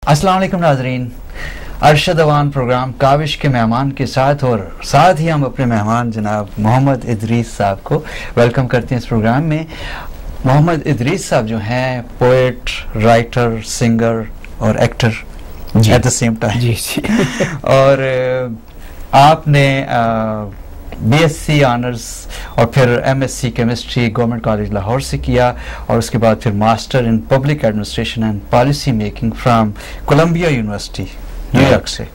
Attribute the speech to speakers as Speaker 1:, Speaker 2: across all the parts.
Speaker 1: अस्सलाम वालेकुम नाजरीन, अरशद अवान प्रोग्राम काविश के मेहमान के साथ और साथ ही हम अपने मेहमान जनाब मोहम्मद इदरीस साहब को वेलकम करते हैं इस प्रोग्राम में। मोहम्मद इदरीस साहब जो हैं पोएट, राइटर, सिंगर और actor at the same time.
Speaker 2: जी जी।
Speaker 1: और आपने बीएससी ऑनर्स और फिर MSc chemistry government college Lahore से किया और उसके बाद फिर master in public administration and policy making from Columbia university New York से।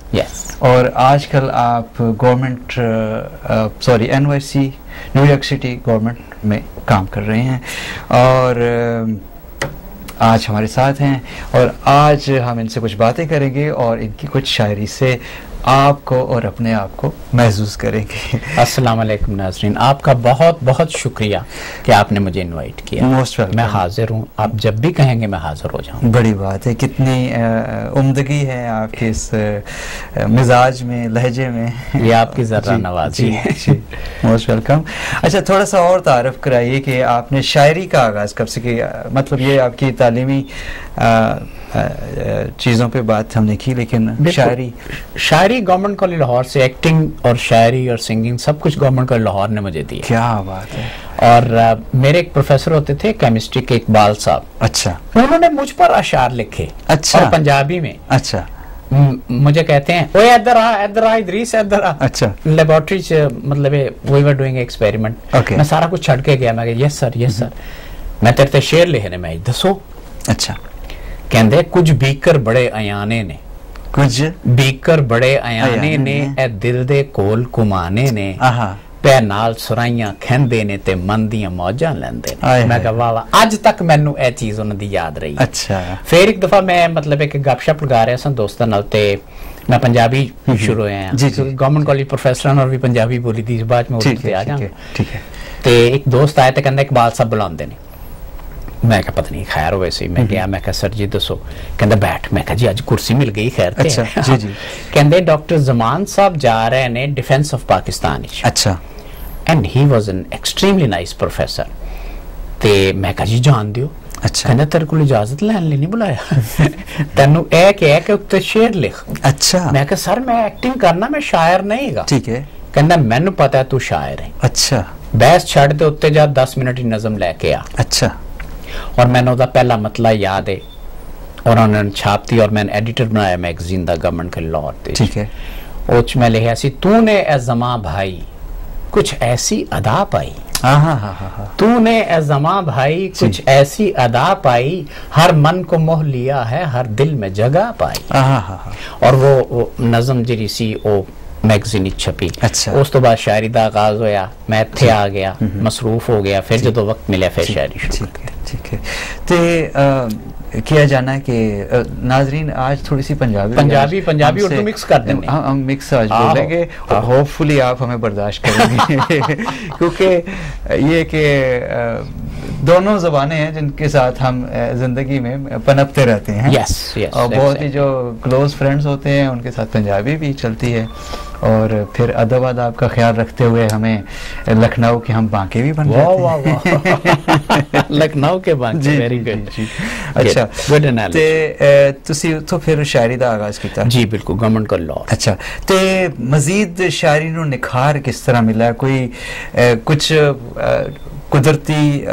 Speaker 1: और आजकल आप government NYC New York city government में काम कर रहे हैं और आज हमारे साथ हैं और आज हम इनसे कुछ बातें करेंगे और इनकी कुछ शायरी से आपको और अपने आप को महसूस करेंगे।
Speaker 2: अस्सलाम वालेकुम नाज़रीन, आपका बहुत बहुत शुक्रिया कि आपने मुझे इनवाइट किया।
Speaker 1: Most welcome.
Speaker 2: मैं हाजिर हूँ, आप जब भी कहेंगे मैं हाजिर हो जाऊँ।
Speaker 1: बड़ी बात है, कितनी उम्दगी है आपके इस मिजाज में, लहजे में।
Speaker 2: ये आपकी ज़र्रा नवाजी है।
Speaker 1: Most welcome. अच्छा, थोड़ा सा और तारुफ कराइए कि आपने शायरी का आगाज़ कब से किया? मतलब ये आपकी तालीमी चीज़ों पे बात हमने की, लेकिन
Speaker 2: शायरी गवर्नमेंट कॉलेज लाहौर से, एक्टिंग और शायरी और सिंगिंग सब कुछ गवर्नमेंट कॉलेज लाहौर ने मुझे दिया।
Speaker 1: क्या बात है।
Speaker 2: और मेरे एक प्रोफेसर होते थे केमिस्ट्री के, इकबाल साहब।
Speaker 1: अच्छा।
Speaker 2: उन्होंने मुझ पर अशार लिखे।
Speaker 1: अच्छा।
Speaker 2: और पंजाबी में।
Speaker 1: अच्छा।
Speaker 2: मुझे कहते हैं ओए इधर आ इदरीस इधर आ।
Speaker 1: अच्छा।
Speaker 2: लेबोरेटरी च मतलब वी वर डूइंग एक्सपेरिमेंट। मैं सारा कुछ छड़ के गया। मैं यस सर मैं तेरे ते शेर लिखने में दसो। अच्छा। कहते कुछ बीकर बड़े अयाने ने, कुछ बीकर बड़े अयाने ने ए दिल दे कोल कुमाने ने पै नाल सुराइयां खेंदे ने ते मन दियां मौजां लैंदे ने। मैं कहा वाह वाह, अज तक मैनू ए चीज उन्हां दी याद रही। अच्छा। फिर एक दफा मैं मतलब एक गपशप लगा रहा सन दोस्तां नाल ते मैं पंजाबी शुरू होया गवर्नमेंट कॉलेज प्रोफेसर और भी पंजाबी बोली दी, बाद में उर्दू ते आ जाऊं। ठीक है। ते एक दोस्त आया ते कहंदा इकबाल साहब बुलांदे ने। मैं क्या पता नहीं, खैर वैसे ही मैं गया। मैं कहा सर जी दसो। कहंदा बैठ। मैं कहा जी अज कुर्सी मिल गई, खैर ते। अच्छा, जी जी। कहंदे डॉक्टर जमान साहब जा रहे ने डिफेंस ऑफ पाकिस्तान। अच्छा। And he was an extremely nice professor. ते मैं कहा जी जान दियो। अच्छा। कहंदा तेरे को इजाजत लैन लिए नहीं बुलाया, तेनू ए कह के उत्ते शेर लिख। अच्छा। मैं कहा सर मैं एक्टिंग करना, मैं शायर नहीं गा। ठीक है। कहंदा मैनू पता है तू शायर है। अच्छा। बहस छड़ दे उत्ते जा 10 मिनट की नज़म लेके आ। अच्छा। और मैंने उसका पहला मतला याद है और उन्होंने छापती और मैंने एडिटर बनाया मैगजीन दा गवर्नमेंट के लाहौर ते। ठीक है। उच में लिखा सी तूने ए ज़मा भाई कुछ ऐसी अदा पाई। तूने ए ज़मा भाई कुछ ऐसी अदा पाई, हर मन को मोह लिया है, हर दिल में जगह पाई। और वो नज़म जी सी ओ मैगजीन छपी। अच्छा। उस तो बाद शायरी का आगाज होया, मैं इत्थे आ गया, मसरूफ हो गया, फिर जो वक्त मिला फिर शायरी शुरू।
Speaker 1: ठीक है। तो किया जाना है कि नाजरीन आज थोड़ी सी पंजाबी उर्दू मिक्स कर देंगे। हम मिक्स आज बोलेंगे और होपफुली आप हमें बर्दाश्त करेंगे क्योंकि ये कि दोनों ज़बानें हैं जिनके साथ हम जिंदगी में पनपते रहते हैं। यस। और बहुत ही जो क्लोज फ्रेंड्स होते हैं उनके साथ पंजाबी भी चलती है और फिर अदब आदाब का ख्याल रखते हुए हमें लखनऊ के हम बांके भी बन जाते हैं।
Speaker 2: लखनऊ के बांके, वेरी गुड।
Speaker 1: अच्छा, गुड एनालिसिस। तुसी तो फिर शायरी दा आगाज कीता? जी बिल्कुल, गवर्नमेंट कॉलेज लाहौर। अच्छा, ते मजीद शायरी नु निखार किस तरह मिला? कोई कुछ कुदरती?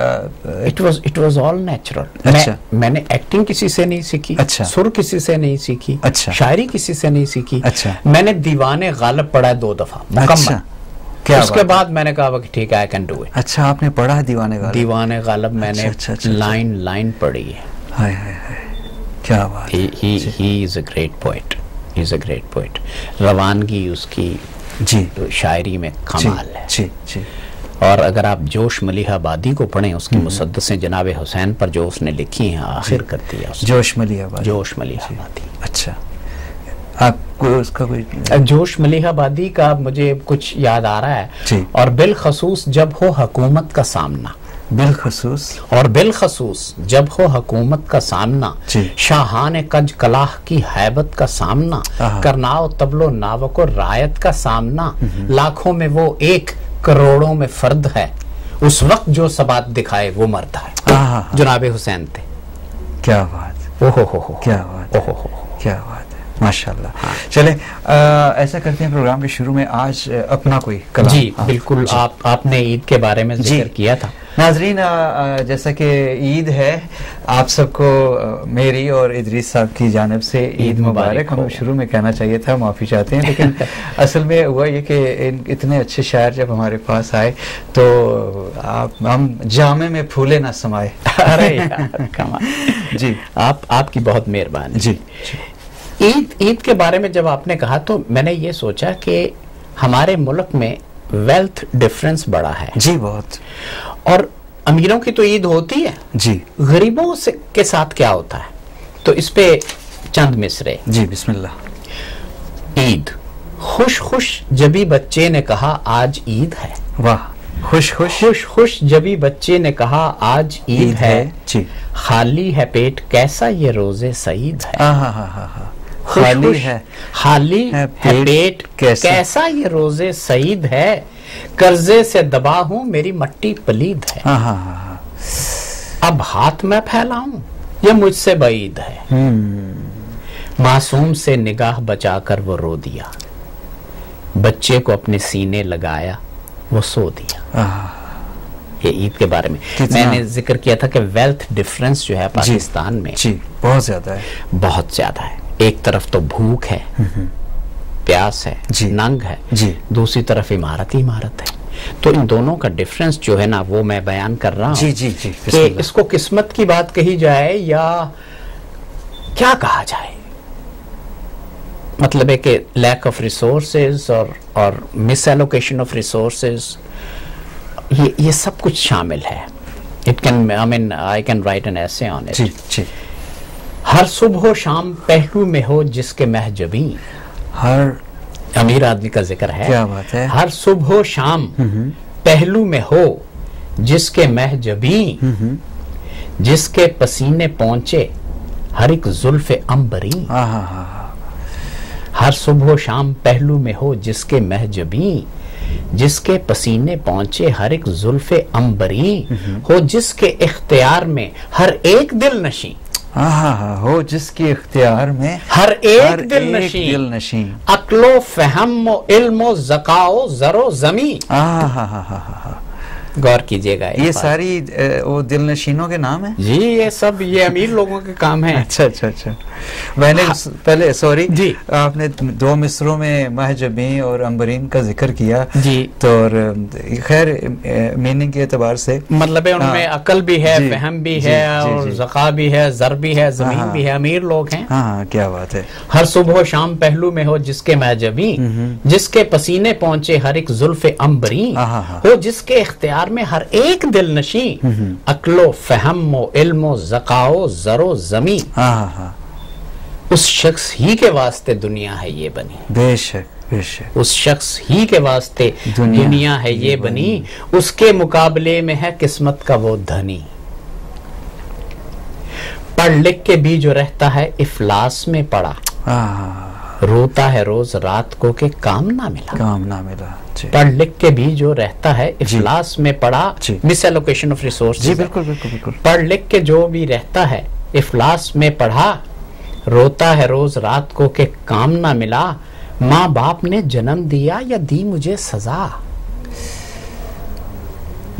Speaker 2: It was all natural. अच्छा। मैंने एक्टिंग किसी से नहीं सीखी। अच्छा। सुर किसी से नहीं सीखी। अच्छा। शायरी किसी से नहीं सीखी। अच्छा। मैंने दीवाने गालिब पढ़ा 2 दफा मुकम्मल। क्या उसके बाद मैंने कहा कि ठीक है आई कैन डू इट। अच्छा, आपने पढ़ा दीवाने गालिब? दीवाने गालिब मैंने लाइन पढ़ी है। हाय हाय हाय, क्या बात। He is a great poet, he is a great poet. रवानगी उसकी जी शायरी में कमाल है। जी जी। और अगर आप जोश मलिह आबादी को पढ़ें, उसकी मुसद्दसें जनाब हुसैन पर जो उसने लिखी हैं आखिर करती है जोश मलिह आबादी। अच्छा, आपको उसका कोई? जोश मलिह आबादी का मुझे कुछ याद आ रहा है। और बिलखसूस जब हो हुकूमत का सामना, बिलखसूस जब हो हुकूमत का सामना, शाहान कज कलाह की हैबत का सामना, करनाओ तबलो नावको रायत का सामना, लाखों में वो एक करोड़ों में फर्द है, उस वक्त जो सबात दिखाए वो मर्द है। जनाब हुसैन थे। क्या बात। ओहो क्या बात। ओहो
Speaker 1: क्या बात है, माशाल्लाह। चले ऐसा करते हैं, प्रोग्राम के शुरू में आज अपना कोई कलाम।
Speaker 2: जी बिल्कुल, आपने ईद के बारे में जिक्र किया था।
Speaker 1: नाजरीन, जैसा कि ईद है, आप सबको मेरी और इदरीस साहब की जानिब से ईद मुबारक। हमें शुरू में कहना चाहिए था, माफ़ी चाहते हैं, लेकिन असल में हुआ ये कि इतने अच्छे शायर जब हमारे पास आए तो हम जामे में फूले ना समाए।
Speaker 2: अरे यार कमाल।
Speaker 1: जी,
Speaker 2: आपकी बहुत मेहरबानी।
Speaker 1: जी,
Speaker 2: ईद के बारे में जब आपने कहा तो मैंने ये सोचा कि हमारे मुल्क में वेल्थ डिफरेंस बड़ा है।
Speaker 1: जी बहुत।
Speaker 2: और अमीरों की तो ईद होती है
Speaker 1: जी,
Speaker 2: गरीबों से के साथ क्या होता है, तो इस पे चंद मिसरे।
Speaker 1: जी बिस्मिल्लाह।
Speaker 2: ईद खुश खुश जबी बच्चे ने कहा आज ईद है।
Speaker 1: वाह, खुश खुश
Speaker 2: खुश खुश जबी बच्चे ने कहा आज ईद है।
Speaker 1: जी,
Speaker 2: खाली है पेट कैसा ये रोजे सईद है।
Speaker 1: खाली है,
Speaker 2: खाली है पेट कैसा ये रोजे सईद है। कर्जे से दबा हूं मेरी मट्टी पलीद है। अब हाथ में फैलाऊं ये मुझसे बईद है। मासूम से निगाह बचाकर वो रो दिया, बच्चे को अपने सीने लगाया वो सो दिया। ये ईद के बारे में मैंने जिक्र किया था कि वेल्थ डिफरेंस जो है पाकिस्तान में
Speaker 1: जी बहुत ज्यादा है,
Speaker 2: बहुत ज्यादा है। एक तरफ तो भूख है, प्यास है, नंग है, दूसरी तरफ इमारत ही इमारत है। तो इन दोनों का डिफरेंस जो है ना वो मैं बयान कर रहा हूं।
Speaker 1: जी जी जी,
Speaker 2: कि इसको किस्मत की बात कही जाए या क्या कहा जाए, मतलब है कि लैक ऑफ रिसोर्सेज और मिस एलोकेशन ऑफ रिसोर्सेज, ये सब कुछ शामिल है। It can I can write an essay on it.
Speaker 1: जी जी।
Speaker 2: हर सुबह शाम पहलू में हो जिसके महजबी,
Speaker 1: हर
Speaker 2: अमीर आदमी का जिक्र है।
Speaker 1: क्या बात है।
Speaker 2: हर सुबह शाम पहलू में हो जिसके महजबी, जिसके पसीने पहुंचे हर एक जुल्फे अंबरी। हर सुबह शाम पहलू में हो जिसके महजबी, जिसके पसीने पहुंचे हर एक जुल्फे अंबरी। हो जिसके इख्तियार में हर एक दिल नशी,
Speaker 1: हो जिसके इख्तियार में
Speaker 2: हर एक दिल नशी। अक्लो फहम इल्मो ज़काओ ज़रो ज़मी। गौर कीजिएगा,
Speaker 1: ये सारी वो दिल नशीनों के नाम है
Speaker 2: जी। ये सब ये अमीर लोगों के काम है।
Speaker 1: अच्छा अच्छा अच्छा। मैंने पहले सॉरी जी, आपने दो मिसरों में महजबी और अंबरीन का जिक्र किया
Speaker 2: जी,
Speaker 1: तो खैर मीनिंग के एतबार से मतलब
Speaker 2: उनमें अकल भी है, फहम भी है और ज़का भी है, ज़र भी है, ज़मीन भी है, अमीर लोग हैं।
Speaker 1: हाँ क्या बात है।
Speaker 2: हर सुबह शाम पहलू में हो जिसके महजबी, जिसके पसीने पहुंचे हर एक जुल्फे अंबरी। हो जिसके इख्तियार में हर एक दिल नशी, अक्लो फहम इल्मो ज़काओ ज़रो ज़मी। उस शख्स ही के वास्ते दुनिया है ये बनी।
Speaker 1: बेशक बेशक।
Speaker 2: उस शख्स ही के वास्ते दुनिया है ये बनी, उसके मुकाबले में है किस्मत का वो धनी। पढ़ लिख के भी जो रहता है इफलास में पड़ा, रोता है रोज रात को के काम ना मिला। पढ़ लिख के भी जो रहता है इफलास में पड़ा, मिस एलोकेशन ऑफ रिसोर्स।
Speaker 1: जी बिल्कुल बिल्कुल बिल्कुल।
Speaker 2: पढ़ लिख के जो भी रहता है इफलास में पढ़ा, रोता है रोज रात को के काम ना मिला। माँ बाप ने जन्म दिया या दी मुझे सजा,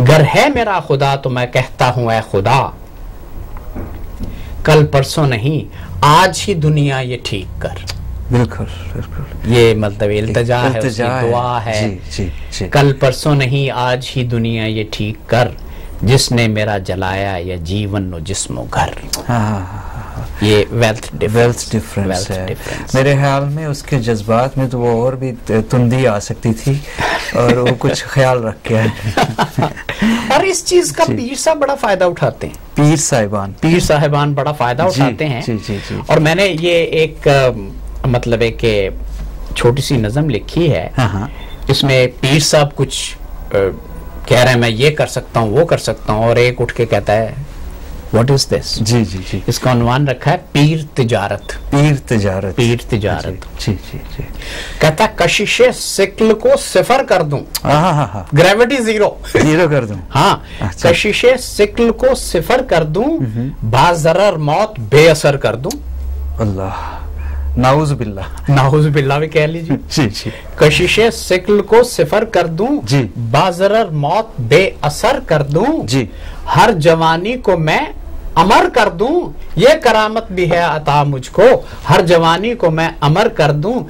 Speaker 2: गर है मेरा खुदा तो मैं कहता हूं ऐ खुदा, कल परसों नहीं आज ही दुनिया ये ठीक कर।
Speaker 1: बिल्कुल बिल्कुल।
Speaker 2: ये मतलब इल्तिजा है, उसकी दुआ है। जी, जी, जी। कल परसों नहीं आज ही दुनिया ये ठीक कर, जिसने मेरा जलाया या जीवन व जिस्मो घर। ये वेल्थ डिफरेंस है।
Speaker 1: मेरे ख्याल में उसके जज्बात में तो वो और भी तुंदी आ सकती थी और वो कुछ ख्याल रख के
Speaker 2: और इस चीज का पीर साहब बड़ा फायदा उठाते हैं।
Speaker 1: पीर साहिबान
Speaker 2: बड़ा फायदा उठाते हैं।
Speaker 1: जी, जी, जी।
Speaker 2: और मैंने ये एक मतलब है कि छोटी सी नज़म लिखी है, इसमें पीर साहब कुछ कह रहे हैं मैं ये कर सकता हूँ वो कर सकता हूँ, और एक उठ के कहता है व्हाट इज दिस।
Speaker 1: जी जी जी।
Speaker 2: इसका उन्वान रखा है पीर तिजारत।
Speaker 1: जी जी जी।
Speaker 2: कहता कशिशे सिक्ल को सिफर कर दूं, ग्रेविटी जीरो
Speaker 1: कर दूं।
Speaker 2: हाँ, कशिशे सिक्ल को सिफर कर दूं, बाज़रर मौत बेअसर कर दूं।
Speaker 1: अल्लाह नाउज़ बिल्ला
Speaker 2: भी कह लीजिए।
Speaker 1: जी जी।
Speaker 2: कशिशे सिक्ल को सिफर कर दूं
Speaker 1: जी,
Speaker 2: बाजरर मौत बेअसर कर दूं
Speaker 1: जी,
Speaker 2: हर जवानी को मैं अमर कर दूं, ये करामत भी है अता मुझको, हर जवानी को मैं अमर कर दूं,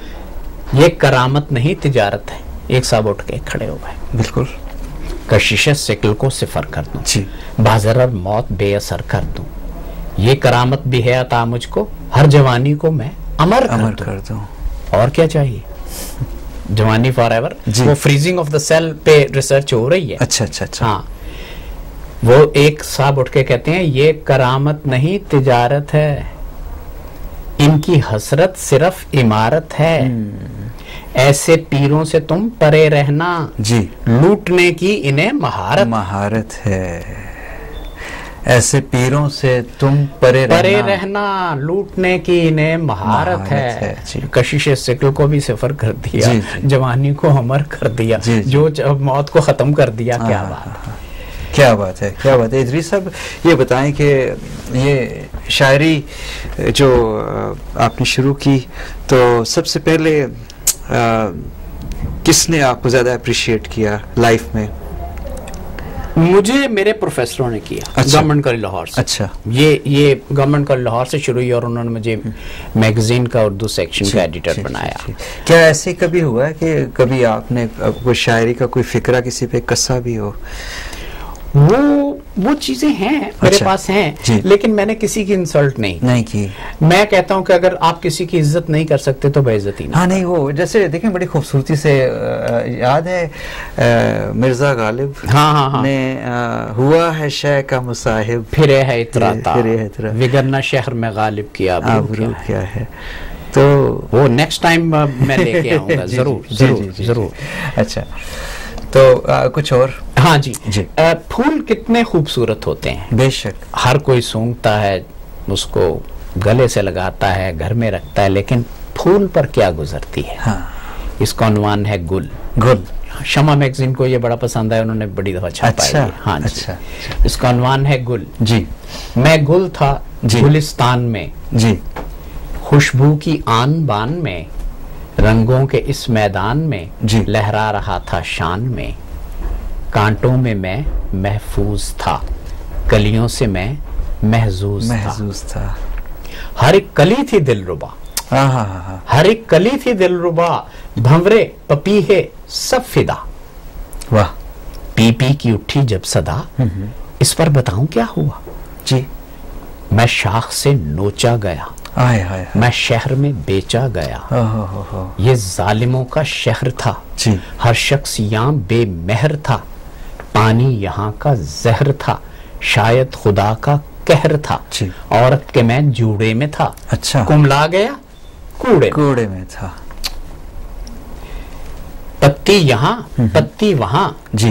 Speaker 2: ये करामत नहीं तिजारत है। एक साहब उठ के खड़े हो गए।
Speaker 1: बिल्कुल।
Speaker 2: कशिश सिकल को सिफर कर दूं
Speaker 1: जी,
Speaker 2: बाजरर मौत बेअसर कर दूं, ये करामत भी है अता मुझको, हर जवानी को मैं अमर कर दूं। और क्या चाहिए? जवानी फॉरएवर। वो फ्रीजिंग ऑफ द सेल पे रिसर्च हो रही है।
Speaker 1: अच्छा अच्छा अच्छा।
Speaker 2: हाँ, वो एक साहब उठ के कहते हैं ये करामत नहीं तिजारत है, इनकी हसरत सिर्फ इमारत है, ऐसे पीरों से तुम परे रहना
Speaker 1: जी,
Speaker 2: लूटने की इन्हें महारत
Speaker 1: है, ऐसे पीरों से तुम परे
Speaker 2: रहना लूटने की इन्हें महारत है। कशिश सिकल को भी सिफर कर दिया, जवानी को अमर कर दिया, जो मौत को खत्म कर दिया। क्या बात,
Speaker 1: क्या बात है, क्या बात है। इदरीस साहब ये बताएं कि ये शायरी जो आपने शुरू की, तो सबसे पहले किसने आपको ज्यादा अप्रिशिएट किया लाइफ में?
Speaker 2: मुझे मेरे प्रोफेसरों ने किया। अच्छा। गवर्नमेंट कॉलेज लाहौर से।
Speaker 1: अच्छा।
Speaker 2: ये गवर्नमेंट कॉलेज लाहौर से शुरू हुई और उन्होंने मुझे मैगजीन का उर्दू सेक्शन का एडिटर बनाया।
Speaker 1: क्या ऐसे कभी हुआ है कि कभी आपने कोई शायरी का कोई फिक्रा किसी पे कसा भी हो?
Speaker 2: वो चीजें हैं मेरे पास हैं, लेकिन मैंने किसी की इंसल्ट नहीं
Speaker 1: की।
Speaker 2: मैं कहता हूं कि अगर आप किसी की इज्जत नहीं कर सकते तो बेइज्जती नहीं।
Speaker 1: हाँ, नहीं, वो जैसे देखें बड़ी खूबसूरती से याद है मिर्जा गालिब ने हुआ है शह का मुसाहिब,
Speaker 2: फिरे है इतराता विगरना शहर में गालिब किया
Speaker 1: क्या है। तो
Speaker 2: वो नेक्स्ट टाइम मैं लेके आऊंगा। जरूर।
Speaker 1: अच्छा, तो कुछ और?
Speaker 2: हाँ जी। फूल कितने खूबसूरत होते हैं।
Speaker 1: बेशक।
Speaker 2: हर कोई सूंघता है, उसको गले से लगाता है, घर में रखता है, लेकिन फूल पर क्या गुजरती है।
Speaker 1: हाँ।
Speaker 2: इसका उन्वान है गुल। शमा मैगजीन को ये बड़ा पसंद है, उन्होंने बड़ी दफा छापा है। हाँ जी। अच्छा। इसका उन्वान है गुल।
Speaker 1: जी।
Speaker 2: मैं गुल था गुलिस्तान में
Speaker 1: जी,
Speaker 2: खुशबू की आन बान में, रंगों के इस मैदान में लहरा रहा था शान में, कांटों में मैं महफूज था, कलियों से मैं महजूज था। हर एक कली थी दिलरुबा, हर एक कली थी दिलरुबा, भंवरे पपीहे सब फिदा।
Speaker 1: वाह।
Speaker 2: पी पी की उठी जब सदा, इस पर बताऊं क्या हुआ
Speaker 1: जी।
Speaker 2: मैं शाख से नोचा गया, मैं शहर में बेचा गया। ये जालिमों का शहर था
Speaker 1: जी।
Speaker 2: हर शख्स यहाँ बेमहर था, पानी यहाँ का जहर था, शायद खुदा का कहर था। औरत के मैं जूड़े में था।
Speaker 1: अच्छा।
Speaker 2: कुमला गया कूड़े में
Speaker 1: था।
Speaker 2: पत्ती यहाँ पत्ती वहां,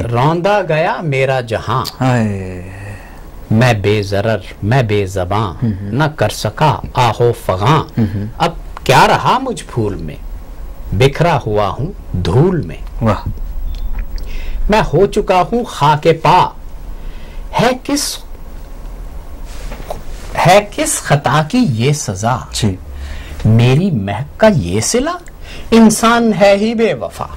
Speaker 2: रौंदा गया मेरा जहां। मैं बेजरर मैं बेज़बां, न कर सका आहो फगां। अब क्या रहा मुझ फूल में, बिखरा हुआ हूँ धूल में।
Speaker 1: वाह।
Speaker 2: मैं हो चुका हूँ खाके पा, है किस खता की ये सजा
Speaker 1: जी।
Speaker 2: मेरी महक का ये सिला, इंसान है ही बेवफा।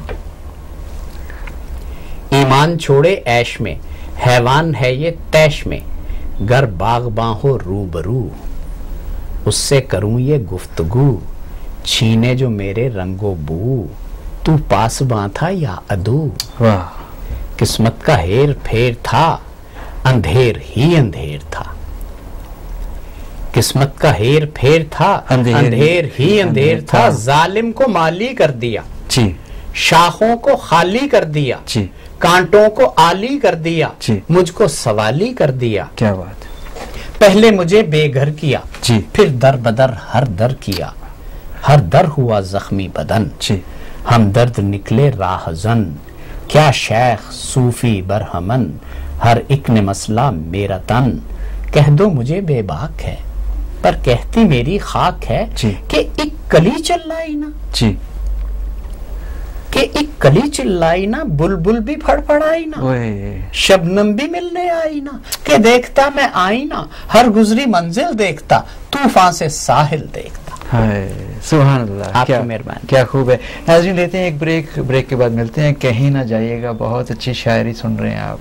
Speaker 2: ईमान छोड़े ऐश में, हैवान है ये तैश में, गर बागबां हो रूबरू, उससे करूं ये गुफ्तगू, छीने जो मेरे रंगो बू, तू पासबां था या अदू।
Speaker 1: वाह।
Speaker 2: किस्मत का हेर फेर था, अंधेर ही अंधेर था। किस्मत का हेर फेर था, अंधेर ही अंधेर था। जालिम को माली कर दिया
Speaker 1: जी,
Speaker 2: शाखों को खाली कर दिया
Speaker 1: जी,
Speaker 2: कांटों को आली कर दिया
Speaker 1: जी,
Speaker 2: मुझको सवाली कर दिया।
Speaker 1: क्या बात।
Speaker 2: पहले मुझे बेघर किया
Speaker 1: जी,
Speaker 2: फिर दर बदर हर दर किया, हर दर हुआ जख्मी बदन
Speaker 1: जी।
Speaker 2: हम दर्द निकले राहजन, क्या शेख सूफी बरहमन, हर एक ने मसला मेरा तन। कह दो मुझे बेबाक है, पर कहती मेरी खाक है कि एक कली चिल्लाई ना
Speaker 1: जी,
Speaker 2: कि एक कली चिल्लाई ना, बुलबुल भी फड़फड़ाई ना, शबनम भी मिलने आई ना, कि देखता मैं आई ना, हर गुजरी मंजिल देखता, तूफान से साहिल देखता।
Speaker 1: सुभान अल्लाह,
Speaker 2: आपकी मेहरबानी,
Speaker 1: क्या खूब है। नाज़रीन लेते हैं एक ब्रेक, ब्रेक के बाद मिलते हैं। कहीं ना जाइएगा, बहुत अच्छी शायरी सुन रहे हैं आप।